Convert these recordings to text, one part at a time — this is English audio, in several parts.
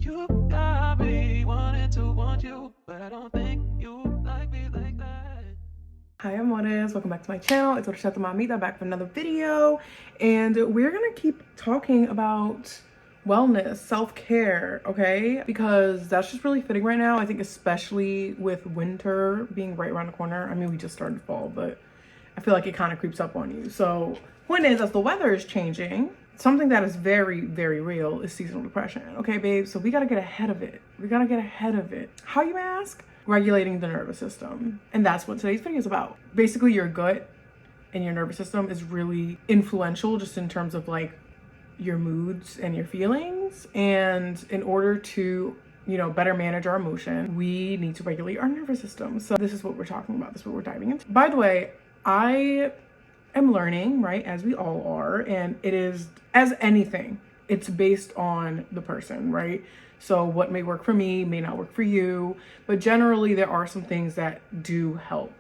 You got me wanting to want you, but I don't think you like me like that. Hi, I'm Juanes. Welcome back to my channel. It's Horchatamamita back for another video. And we're gonna keep talking about wellness, self-care, okay? Because that's just really fitting right now. I think especially with winter being right around the corner. I mean, we just started fall, but I feel like it kind of creeps up on you. So point is, as the weather is changing, something that is very, very real is seasonal depression. Okay, babe? So we gotta get ahead of it. We gotta get ahead of it. How, you ask? Regulating the nervous system. And that's what today's video is about. Basically, your gut and your nervous system is really influential just in terms of like your moods and your feelings. And in order to, better manage our emotion, we need to regulate our nervous system. So this is what we're talking about. This is what we're diving into. By the way, I am learning, right, as we all are, and it is, as anything, it's based on the person, right? So what may work for me may not work for you, but generally there are some things that do help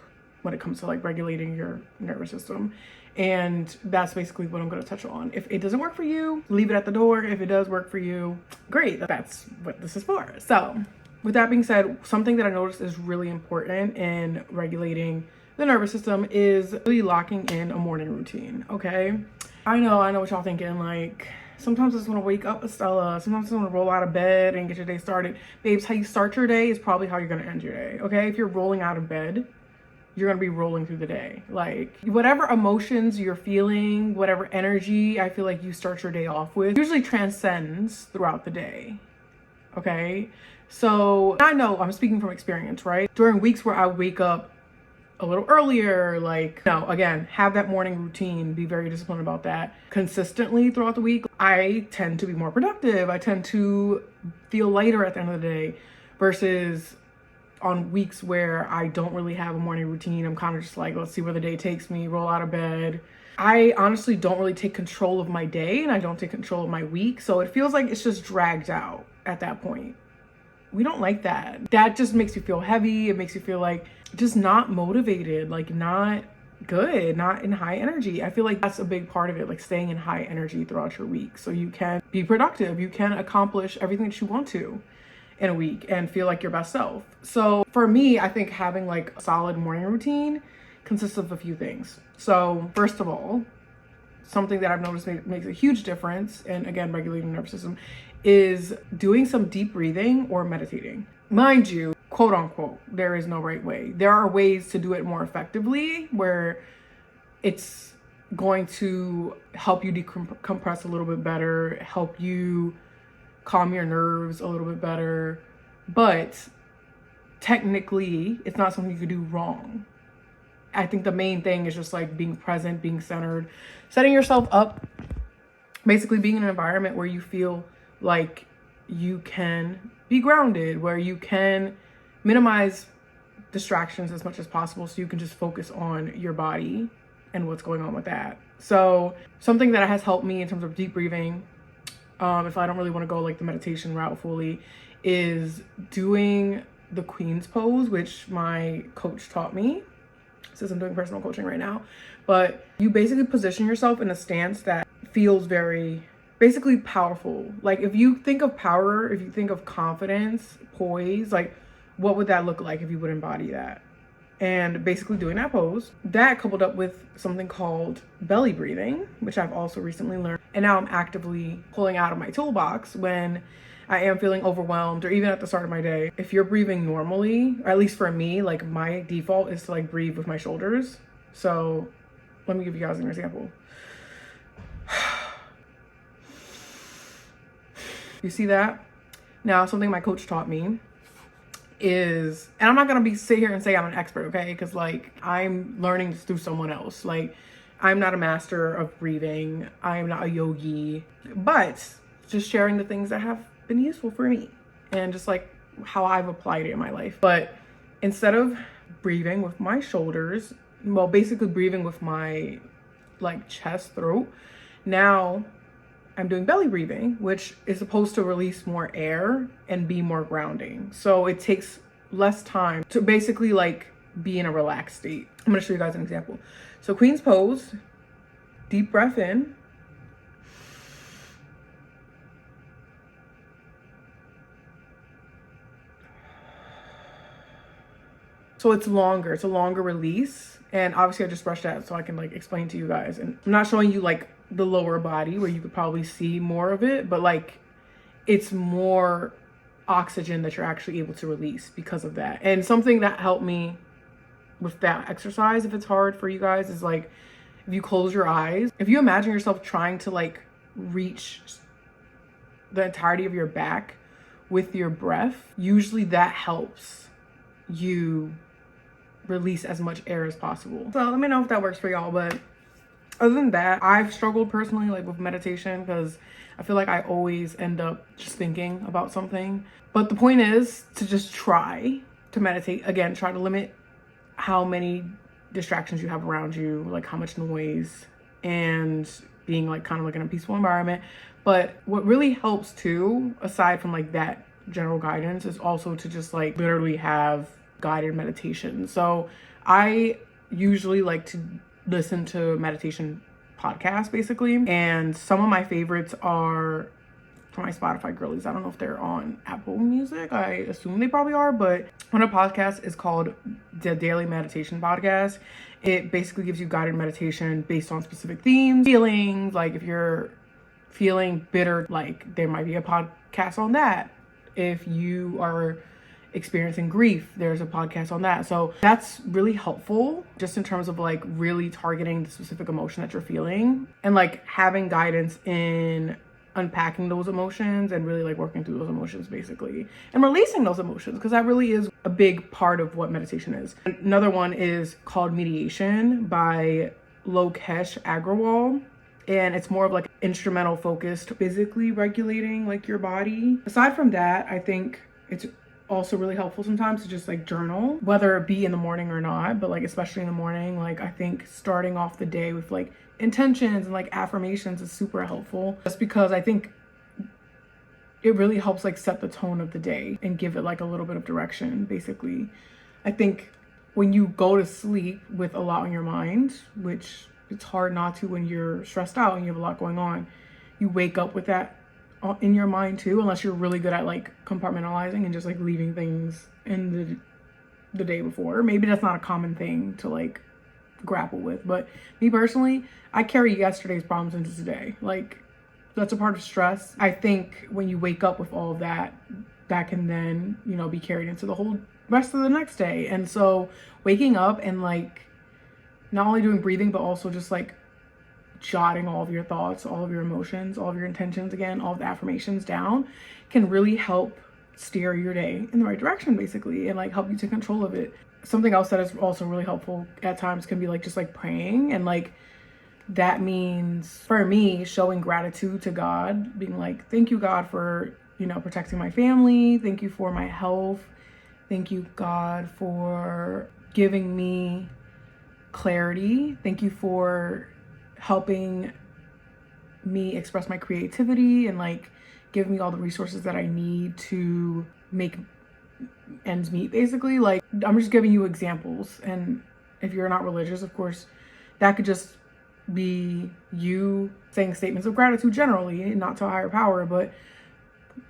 when it comes to like regulating your nervous system. And that's basically what I'm going to touch on. If it doesn't work for you, leave it at the door. If it does work for you, great. That's what this is for. So with that being said, something that I noticed is really important in regulating the nervous system is really locking in a morning routine, okay? I know what y'all thinking, like, sometimes I just want to wake up, Estella. Sometimes I just want to roll out of bed and get your day started. Babes, how you start your day is probably how you're going to end your day, okay? If you're rolling out of bed, you're going to be rolling through the day. Like, whatever emotions you're feeling, whatever energy I feel like you start your day off with, usually transcends throughout the day, okay? So I know I'm speaking from experience, right? During weeks where I wake up a little earlier, like, again, have that morning routine, be very disciplined about that consistently throughout the week, I tend to be more productive. I tend to feel lighter at the end of the day versus on weeks where I don't really have a morning routine. I'm kind of just like, let's see where the day takes me, roll out of bed. I honestly don't really take control of my day and I don't take control of my week. So it feels like it's just dragged out at that point. We don't like that. That just makes you feel heavy. It makes you feel like just not motivated, like not good, not in high energy. I feel like that's a big part of it, like staying in high energy throughout your week so you can be productive. You can accomplish everything that you want to in a week and feel like your best self. So for me, I think having like a solid morning routine consists of a few things. So first of all, something that I've noticed makes a huge difference, and again, regulating the nervous system, is doing some deep breathing or meditating. Mind you, quote unquote, there is no right way. There are ways to do it more effectively where it's going to help you decompress a little bit better, help you calm your nerves a little bit better, but technically it's not something you could do wrong. I think the main thing is just like being present, being centered, setting yourself up, basically being in an environment where you feel like you can be grounded, where you can minimize distractions as much as possible so you can just focus on your body and what's going on with that. So something that has helped me in terms of deep breathing, if I don't really want to go like the meditation route fully, is doing the Queen's pose, which my coach taught me since I'm doing personal coaching right now. But you basically position yourself in a stance that feels very basically powerful. Like if you think of power, if you think of confidence, poise, like what would that look like if you would embody that? And basically doing that pose, that coupled up with something called belly breathing, which I've also recently learned. And now I'm actively pulling out of my toolbox when I am feeling overwhelmed or even at the start of my day. If you're breathing normally, or at least for me, like my default is to like breathe with my shoulders. So let me give you guys an example. You see that? Now, something my coach taught me is, and I'm not gonna sit here and say I'm an expert, okay? Because like I'm learning this through someone else. Like I'm not a master of breathing. I'm not a yogi, but just sharing the things that have been useful for me and just like how I've applied it in my life. But instead of breathing with my shoulders, well, basically breathing with my like chest, throat, now I'm doing belly breathing, which is supposed to release more air and be more grounding. So it takes less time to basically like be in a relaxed state. I'm gonna show you guys an example. So Queen's pose, deep breath in, So it's longer. It's a longer release. And obviously I just brushed that so I can like explain to you guys. And I'm not showing you like the lower body where you could probably see more of it, but like it's more oxygen that you're actually able to release because of that. And something that helped me with that exercise, if it's hard for you guys, is like if you close your eyes, if you imagine yourself trying to like reach the entirety of your back with your breath, usually that helps you release as much air as possible. So let me know if that works for y'all. But other than that, I've struggled personally like with meditation because I feel like I always end up just thinking about something. But the point is to just try to meditate. Again, try to limit how many distractions you have around you, like how much noise, and being like kind of like in a peaceful environment. But what really helps too, aside from like that general guidance, is also to just like literally have guided meditation. So I usually like to listen to meditation podcasts basically, and some of my favorites are for my Spotify girlies. I don't know if they're on Apple Music. I assume they probably are, but one of the podcasts is called the Daily Meditation Podcast. It basically gives you guided meditation based on specific themes, feelings. Like if you're feeling bitter, like there might be a podcast on that. If you are experiencing grief, there's a podcast on that. So that's really helpful just in terms of like really targeting the specific emotion that you're feeling and like having guidance in unpacking those emotions and really like working through those emotions basically and releasing those emotions, because that really is a big part of what meditation is. Another one is called Mediation by Lokesh Agrawal, and it's more of like instrumental focused, physically regulating like your body. Aside from that, I think it's also really helpful sometimes to just like journal, whether it be in the morning or not, but like especially in the morning. Like I think starting off the day with like intentions and like affirmations is super helpful, just because I think it really helps like set the tone of the day and give it like a little bit of direction basically. I think when you go to sleep with a lot on your mind, which it's hard not to when you're stressed out and you have a lot going on, you wake up with that in your mind too, unless you're really good at like compartmentalizing and just like leaving things in the day before. Maybe that's not a common thing to like grapple with, but me personally, I carry yesterday's problems into today. Like that's a part of stress. I think when you wake up with all of that can then, you know, be carried into the whole rest of the next day. And so waking up and like not only doing breathing, but also just like jotting all of your thoughts, all of your emotions, all of your intentions, again, all of the affirmations down, can really help steer your day in the right direction basically, and like help you take control of it. Something else that is also really helpful at times can be like just like praying, and like that means for me showing gratitude to God, being like, thank you God for, you know, protecting my family, thank you for my health, thank you God for giving me clarity, thank you for helping me express my creativity and like give me all the resources that I need to make ends meet basically. Like I'm just giving you examples, and if you're not religious, of course, that could just be you saying statements of gratitude generally, not to a higher power. But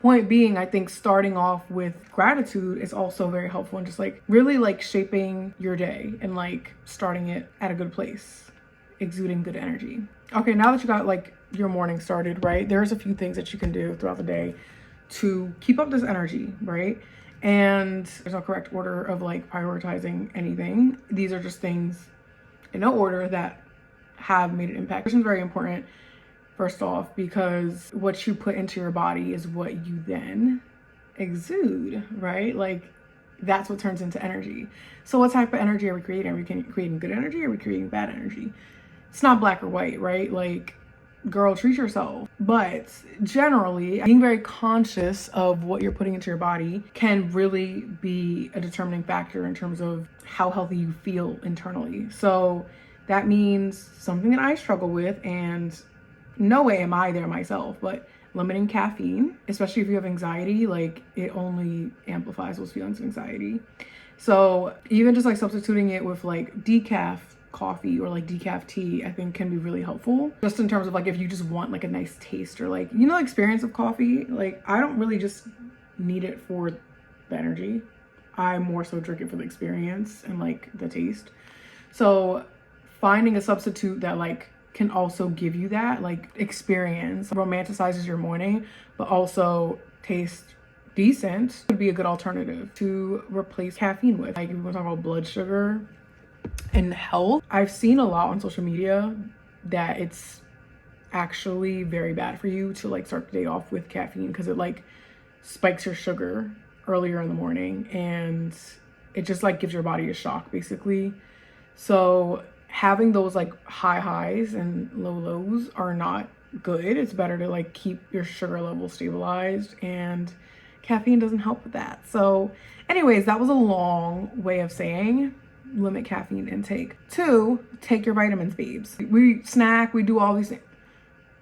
point being, I think starting off with gratitude is also very helpful in just like really like shaping your day and like starting it at a good place, exuding good energy. Okay, now that you got like your morning started, right, there's a few things that you can do throughout the day to keep up this energy, right? And there's no correct order of like prioritizing anything. These are just things in no order that have made an impact. This is very important, first off, because what you put into your body is what you then exude, right? Like that's what turns into energy. So what type of energy are we creating? Are we creating good energy? Or are we creating bad energy? It's not black or white, right? Like, girl, treat yourself. But generally, being very conscious of what you're putting into your body can really be a determining factor in terms of how healthy you feel internally. So that means something that I struggle with, and no way am I there myself, but limiting caffeine, especially if you have anxiety, like it only amplifies those feelings of anxiety. So even just like substituting it with like decaf coffee or like decaf tea, I think can be really helpful, just in terms of like if you just want like a nice taste, or like, you know, experience of coffee. Like I don't really just need it for the energy. I more so drink it for the experience and like the taste. So finding a substitute that like can also give you that like experience, romanticizes your morning, but also tastes decent, would be a good alternative to replace caffeine with. Like if we want to talk about blood sugar and health, I've seen a lot on social media that it's actually very bad for you to like start the day off with caffeine because it like spikes your sugar earlier in the morning and it just like gives your body a shock basically. So having those like high highs and low lows are not good. It's better to like keep your sugar level stabilized, and caffeine doesn't help with that. So anyways, that was a long way of saying limit caffeine intake. 2, take your vitamins, babes. We snack, we do all these things.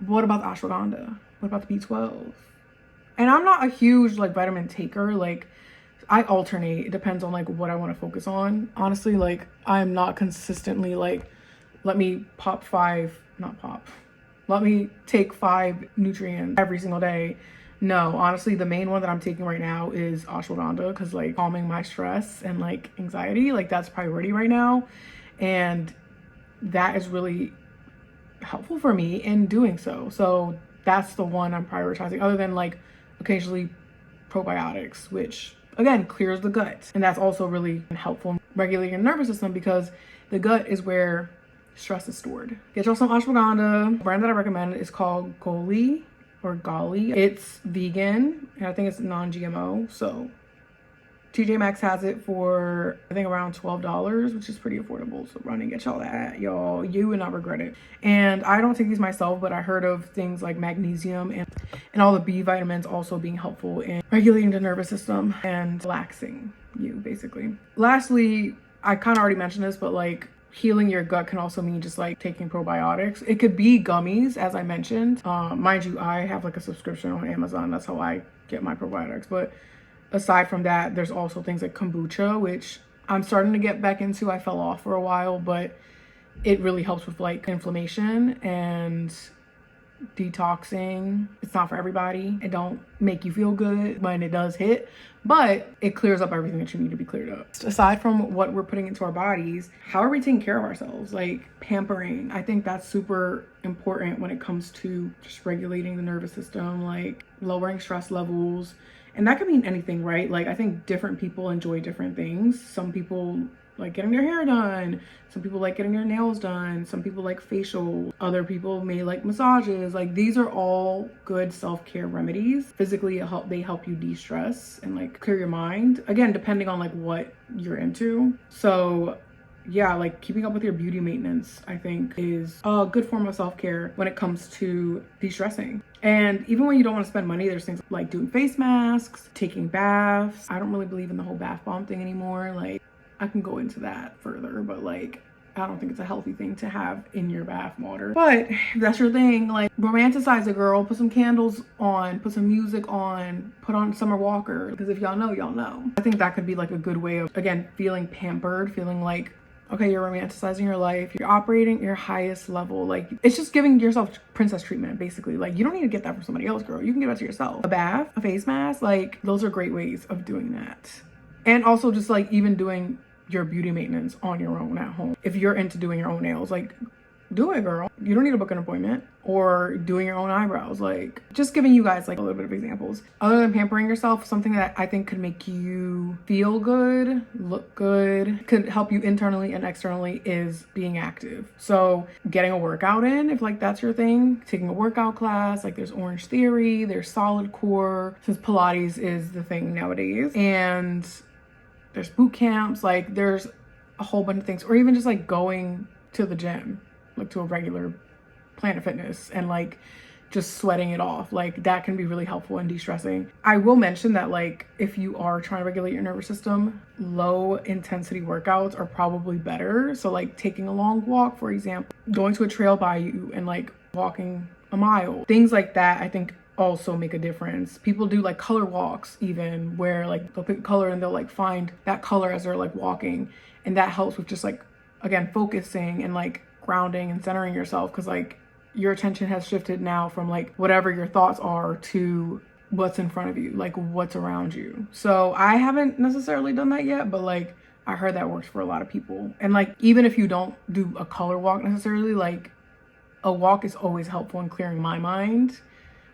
What about the ashwagandha? What about the B12? And I'm not a huge like vitamin taker. Like I alternate. It depends on like what I want to focus on. Honestly, like I'm not consistently like, let me take 5 nutrients every single day. No, honestly, the main one that I'm taking right now is ashwagandha because like calming my stress and like anxiety, like that's priority right now. And that is really helpful for me in doing so. So that's the one I'm prioritizing, other than like occasionally probiotics, which again clears the gut. And that's also really helpful in regulating your nervous system because the gut is where stress is stored. Get yourself some ashwagandha. The brand that I recommend is called Goli or Gali. It's vegan and I think it's non-GMO. So TJ Maxx has it for I think around $12, which is pretty affordable. So run and get y'all that, y'all. You would not regret it. And I don't take these myself, but I heard of things like magnesium and all the B vitamins also being helpful in regulating the nervous system and relaxing you basically. Lastly, I kind of already mentioned this, but like healing your gut can also mean just like taking probiotics. It could be gummies, as I mentioned. Mind you, I have like a subscription on Amazon. That's how I get my probiotics. But aside from that, there's also things like kombucha, which I'm starting to get back into. I fell off for a while, but it really helps with like inflammation and detoxing. It's not for everybody. It don't make you feel good when it does hit, but it clears up everything that you need to be cleared up. Aside from what we're putting into our bodies, how are we taking care of ourselves? Like pampering. I think that's super important when it comes to just regulating the nervous system, like lowering stress levels. And that could mean anything, right? Like I think different people enjoy different things. Some people like getting their hair done. Some people like getting their nails done. Some people like facial. Other people may like massages. Like these are all good self-care remedies. Physically, they help you de-stress and like clear your mind. Again, depending on like what you're into. So yeah, like keeping up with your beauty maintenance, I think is a good form of self-care when it comes to de-stressing. And even when you don't want to spend money, there's things like doing face masks, taking baths. I don't really believe in the whole bath bomb thing anymore. Like I can go into that further, but like I don't think it's a healthy thing to have in your bath water. But if that's your thing, like romanticize a girl, put some candles on, put some music on, put on Summer Walker, because if y'all know, y'all know. I think that could be like a good way of, again, feeling pampered, feeling like, okay, you're romanticizing your life, you're operating at your highest level. Like it's just giving yourself princess treatment, basically. Like you don't need to get that from somebody else, girl. You can give that to yourself. A bath, a face mask, like those are great ways of doing that. And also just like even doing your beauty maintenance on your own at home. If you're into doing your own nails, like do it, girl. You don't need to book an appointment. Or doing your own eyebrows. Like just giving you guys like a little bit of examples. Other than pampering yourself, something that I think could make you feel good, look good, could help you internally and externally is being active. So getting a workout in, if like that's your thing, taking a workout class, like there's Orange Theory, there's Solid Core, since Pilates is the thing nowadays. And there's boot camps, like there's a whole bunch of things. Or even just like going to the gym, like to a regular Planet Fitness and like just sweating it off. Like that can be really helpful in de-stressing. I will mention that like if you are trying to regulate your nervous system, low intensity workouts are probably better. So like taking a long walk, for example, going to a trail by you and like walking a mile, things like that, I think also make a difference. People do like color walks even, where like they'll pick a color and they'll like find that color as they're like walking, and that helps with just like, again, focusing and like grounding and centering yourself, because like your attention has shifted now from like whatever your thoughts are to what's in front of you, like what's around you. So I haven't necessarily done that yet, but like I heard that works for a lot of people. And like even if you don't do a color walk necessarily, like a walk is always helpful in clearing my mind,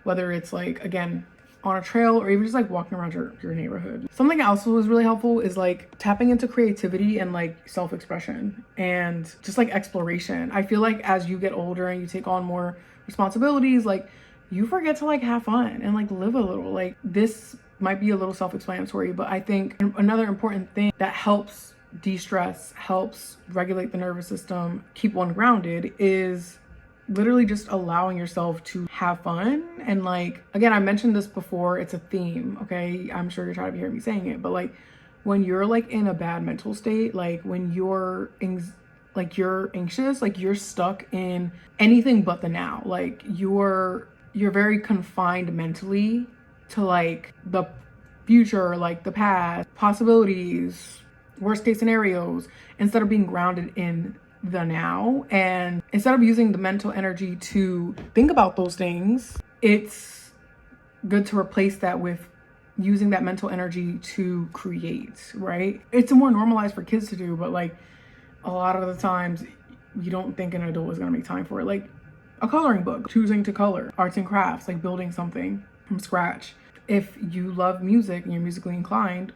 whether it's like, again, on a trail or even just like walking around your neighborhood. Something else that was really helpful is like tapping into creativity and like self-expression and just like exploration. I feel like as you get older and you take on more responsibilities, like you forget to like have fun and like live a little. Like this might be a little self-explanatory, but I think another important thing that helps de-stress, helps regulate the nervous system, keep one grounded, is literally just allowing yourself to have fun. And like, again, I mentioned this before, it's a theme, okay? I'm sure you're tired of hearing me saying it, but like when you're like in a bad mental state, like when you're anxious, like you're stuck in anything but the now. Like you're very confined mentally to like the future, like the past, possibilities, worst case scenarios, instead of being grounded in the now. And instead of using the mental energy to think about those things, it's good to replace that with using that mental energy to create, right? It's more normalized for kids to do, but like a lot of the times you don't think an adult is gonna make time for it. Like a coloring book, choosing to color, arts and crafts, like building something from scratch. If you love music and you're musically inclined,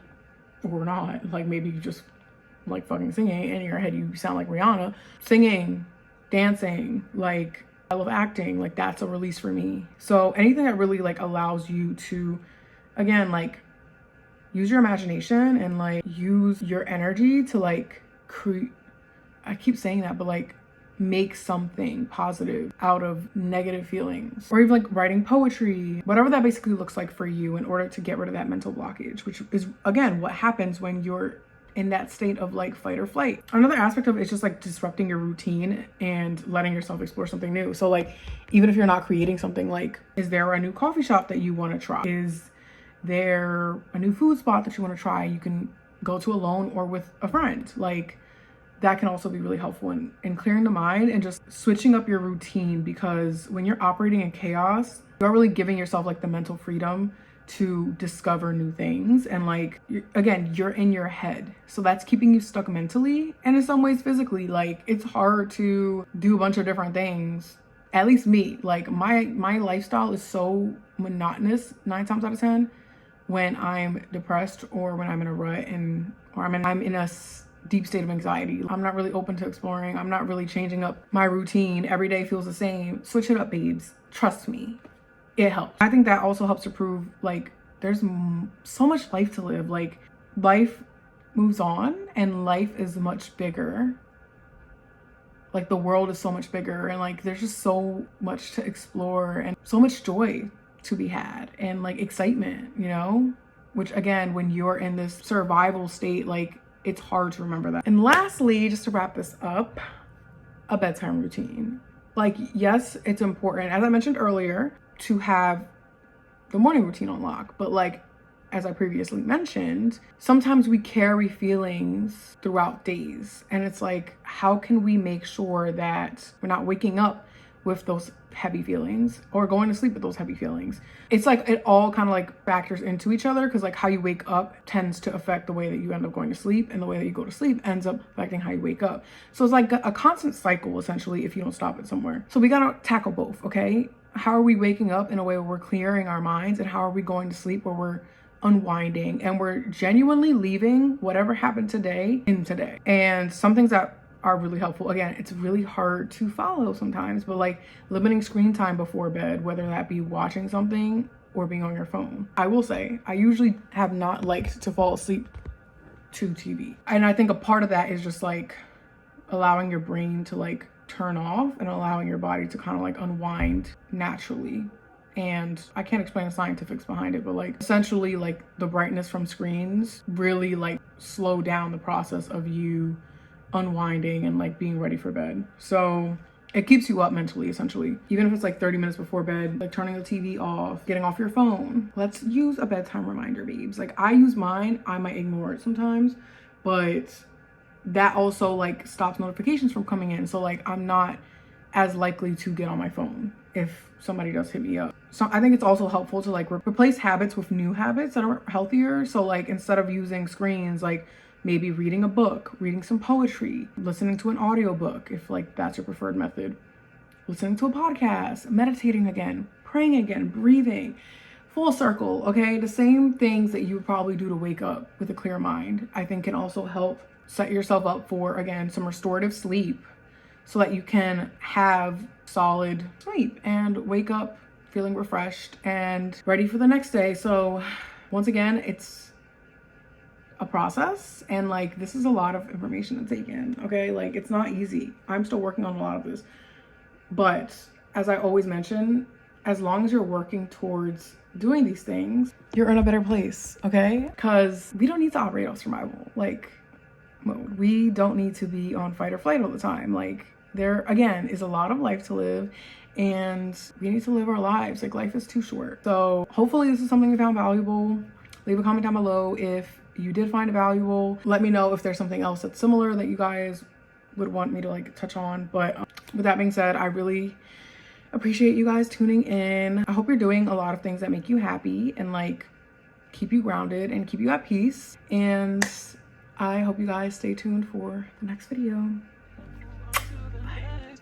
or not, like maybe you just like fucking singing, and in your head you sound like Rihanna, singing, dancing, like I love acting, like that's a release for me. So anything that really like allows you to, again, like use your imagination and like use your energy to like I keep saying that, but like make something positive out of negative feelings, or even like writing poetry, whatever that basically looks like for you, in order to get rid of that mental blockage, which is again what happens when you're in that state of like fight or flight. Another aspect of it is just like disrupting your routine and letting yourself explore something new. So like even if you're not creating something, like is there a new coffee shop that you want to try? Is there a new food spot that you want to try? You can go to alone or with a friend. Like that can also be really helpful in clearing the mind and just switching up your routine, because when you're operating in chaos, you're really giving yourself like the mental freedom to discover new things. And like, you're in your head. So that's keeping you stuck mentally and in some ways physically. Like it's hard to do a bunch of different things. At least me, like my lifestyle is so monotonous 9 times out of 10 when I'm depressed or when I'm in a rut or I'm in a deep state of anxiety. I'm not really open to exploring. I'm not really changing up my routine. Every day feels the same. Switch it up, babes. Trust me. It helps. I think that also helps to prove like there's so much life to live. Like life moves on and life is much bigger. Like the world is so much bigger, and like there's just so much to explore and so much joy to be had and like excitement, you know? Which again, when you're in this survival state, like it's hard to remember that. And lastly, just to wrap this up, a bedtime routine. Like, yes, it's important, as I mentioned earlier, to have the morning routine on lock. But like, as I previously mentioned, sometimes we carry feelings throughout days. And it's like, how can we make sure that we're not waking up with those heavy feelings or going to sleep with those heavy feelings? It's like it all kind of like factors into each other, because like how you wake up tends to affect the way that you end up going to sleep, and the way that you go to sleep ends up affecting how you wake up. So it's like a constant cycle essentially if you don't stop it somewhere. So we gotta tackle both, okay? How are we waking up in a way where we're clearing our minds, and how are we going to sleep where we're unwinding and we're genuinely leaving whatever happened today in today? And some things that are really helpful, again, it's really hard to follow sometimes, but like limiting screen time before bed, whether that be watching something or being on your phone. I will say I usually have not liked to fall asleep to TV, and I think a part of that is just like allowing your brain to like turn off and allowing your body to kind of like unwind naturally. And I can't explain the scientifics behind it, but like essentially like the brightness from screens really like slow down the process of you unwinding and like being ready for bed. So it keeps you up mentally, essentially. Even if it's like 30 minutes before bed, like turning the TV off, getting off your phone. Let's use a bedtime reminder, babes. Like I use mine, I might ignore it sometimes, but that also like stops notifications from coming in. So like I'm not as likely to get on my phone if somebody does hit me up. So I think it's also helpful to like replace habits with new habits that are healthier. So like instead of using screens, like maybe reading a book, reading some poetry, listening to an audiobook if like that's your preferred method, listening to a podcast, meditating again, praying again, breathing. Full circle, okay? The same things that you would probably do to wake up with a clear mind, I think can also help set yourself up for, again, some restorative sleep so that you can have solid sleep and wake up feeling refreshed and ready for the next day. So once again, it's a process, and like this is a lot of information to take in, okay? Like it's not easy. I'm still working on a lot of this. But as I always mention, as long as you're working towards doing these things, you're in a better place, okay? Because we don't need to operate off survival like mode. We don't need to be on fight or flight all the time. Like there again is a lot of life to live, and we need to live our lives. Like life is too short. So hopefully this is something you found valuable. Leave a comment down below if you did find it valuable. Let me know if there's something else that's similar that you guys would want me to like touch on. But with that being said, I really appreciate you guys tuning in. I hope you're doing a lot of things that make you happy and like keep you grounded and keep you at peace. And I hope you guys stay tuned for the next video.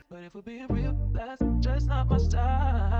But if we're being real, that's just not my style.